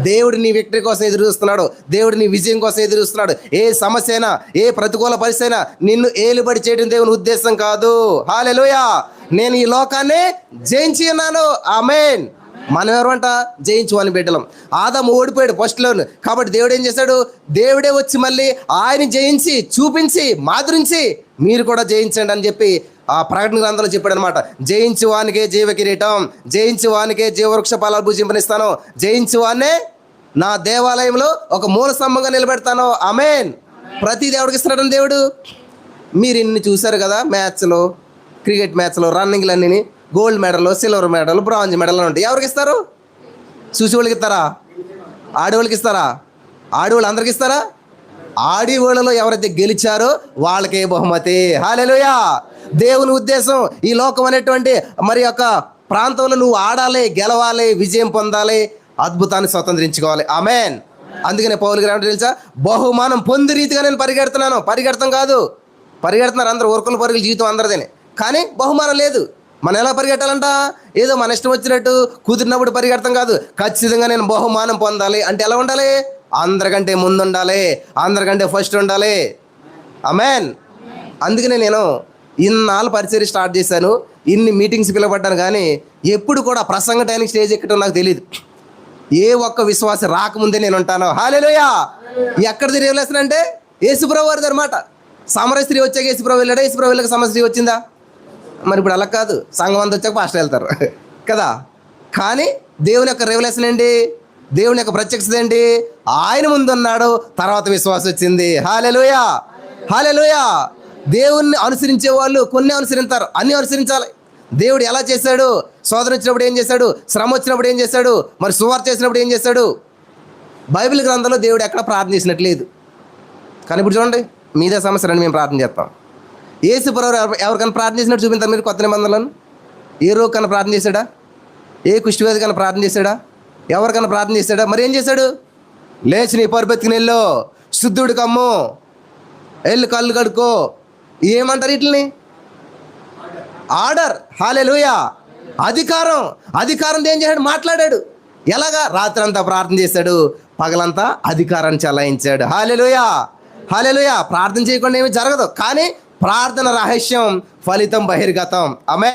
దేవుడు నీ విక్టరీ కోసం ఎదురు చూస్తున్నాడు. దేవుడు నీ విజయం కోసం ఎదురు చూస్తున్నాడు. ఏ సమస్య అయినా, ఏ ప్రతికూల పరిస్థితి అయినా నిన్ను ఏలుబడి చేయడం దేవుని ఉద్దేశం కాదు. హల్లెలూయా. నేను ఈ లోకాన్ని జయించి ఉన్నాను. ఆమేన్. మనం ఎవరంట? జయించువాని బిడ్డలం. ఆదాము ఓడిపోయాడు ఫస్ట్లోను. కాబట్టి దేవుడు ఏం చేశాడు? దేవుడే వచ్చి మళ్ళీ ఆయన జయించి చూపించి మాదిరించి మీరు కూడా జయించండి అని చెప్పి ఆ ప్రకటన గ్రంథంలో చెప్పాడు అనమాట. జయించు వానికే జీవ కిరీటం, జయించు వానికే జీవవృక్ష ఫలాలు భుజింపనిస్తాను, జయించు వాన్నే నా దేవాలయంలో ఒక మూల స్తంభంగా నిలబెడతాను. ఆమేన్. ప్రతి దేవుడికి ఇస్తున్నాడు దేవుడు. మీరు ఇన్ని చూశారు కదా మ్యాచ్లో, క్రికెట్ మ్యాచ్లో రన్నింగ్లు అన్నీ gold medal, silver medal, bronze medal అని ఉంటాయి. ఎవరికి ఇస్తారు? చూసి వాళ్ళకి ఇస్తారా? ఆడేవాళ్ళకి ఇస్తారా? ఆడేవాళ్ళు అందరికి ఇస్తారా? ఆడేవాళ్ళలో ఎవరైతే గెలిచారో వాళ్ళకే బహుమతి. హల్లెలూయా. దేవుని ఉద్దేశం ఈ లోకం అనేటువంటి మరి యొక్క ప్రాంతంలో నువ్వు ఆడాలి, గెలవాలి, విజయం పొందాలి, అద్భుతాన్ని స్వతంత్రించుకోవాలి. ఆమేన్. అందుకనే పౌలు గారు ఏమంటే తెలుసా? బహుమానం పొంది రీతిగా నేను పరిగెడుతున్నాను. పరిగెడతాం కాదు, పరిగెడుతున్నారు అందరూ, ఊరుకుల పరుగుల జీవితం అందరిదేనే, కానీ బహుమానం లేదు. మనం ఎలా పరిగెట్టాలంట? ఏదో మన ఇష్టం వచ్చినట్టు కుదిరినప్పుడు పరిగెడతాం కాదు. ఖచ్చితంగా నేను బహుమానం పొందాలి అంటే ఎలా ఉండాలి? అందరికంటే ముందు ఉండాలి, అందరికంటే ఫస్ట్ ఉండాలి. ఆమేన్. అందుకనే నేను ఇన్నాళ్ళు పరిచర్య స్టార్ట్ చేశాను, ఇన్ని మీటింగ్స్ పిలవబడ్డాను, కానీ ఎప్పుడు కూడా ప్రసంగ టైంకి స్టేజ్ ఎక్కడం నాకు తెలియదు. ఏ ఒక్క విశ్వాసం రాకముందే నేను ఉంటాను. హల్లెలూయా. ఎక్కడిది రివలేషన్ అంటే యేసుప్రభు వారిది అనమాట. సమర స్త్రీ వచ్చాక యేసుప్రభు వెళ్ళాడా? యేసుప్రభు వెళ్ళాక సమర స్త్రీ వచ్చిందా? మరి ఇప్పుడు అలా కాదు, సంఘం అంతా వచ్చాక పాస్టర్ వెళ్తారు కదా. కానీ దేవుని యొక్క రెవల్యూషన్ ఏంటి? దేవుని యొక్క ప్రత్యక్షత ఏంటి? ఆయన ముందు ఉన్నాడు, తర్వాత విశ్వాసం వచ్చింది. హల్లెలూయా. హల్లెలూయా. దేవుణ్ణి అనుసరించే వాళ్ళు కొన్ని అనుసరిస్తారు, అన్ని అనుసరించాలి. దేవుడు ఎలా చేశాడు? శోధన వచ్చినప్పుడు ఏం చేశాడు? శ్రమ వచ్చినప్పుడు ఏం చేశాడు? మరి సువార్త చేసినప్పుడు ఏం చేశాడు? బైబిల్ గ్రంథంలో దేవుడు ఎక్కడ ప్రార్థన చేసినట్లేదు. కానీ ఇప్పుడు చూడండి, మీదే సమస్య రండి, మేము ప్రార్థన చేస్తాం. యేసు ప్రభువు ఎవరికైనా ప్రార్థన చేసినట్టు చూపించారు మీరు కొత్త నిబంధనలను? ఏ రోగి కన్నా ప్రార్థన చేశాడా? ఏ కుష్ఠవ్యాధి కన్నా ప్రార్థన చేశాడా? ఎవరికన్నా ప్రార్థన చేశాడా? మరి ఏం చేశాడు? లేచి నీ పరుపెత్తుకుని వెళ్ళు, శుద్ధుడు కమ్ము, వెళ్ళు కళ్ళు కడుక్కో. ఏమంటారు వీటిని? ఆర్డర్. హల్లెలూయా. అధికారం. అధికారం ఏం చేశాడు? మాట్లాడాడు. ఎలాగా? రాత్రి అంతా ప్రార్థన చేశాడు, పగలంతా అధికారాన్ని చలాయించాడు. హల్లెలూయా. హల్లెలూయా. ప్రార్థన చేయకుండా ఏమీ జరగదు, కానీ ప్రార్థన రహస్యం, ఫలితం బహిర్గతం. ఆమేన్.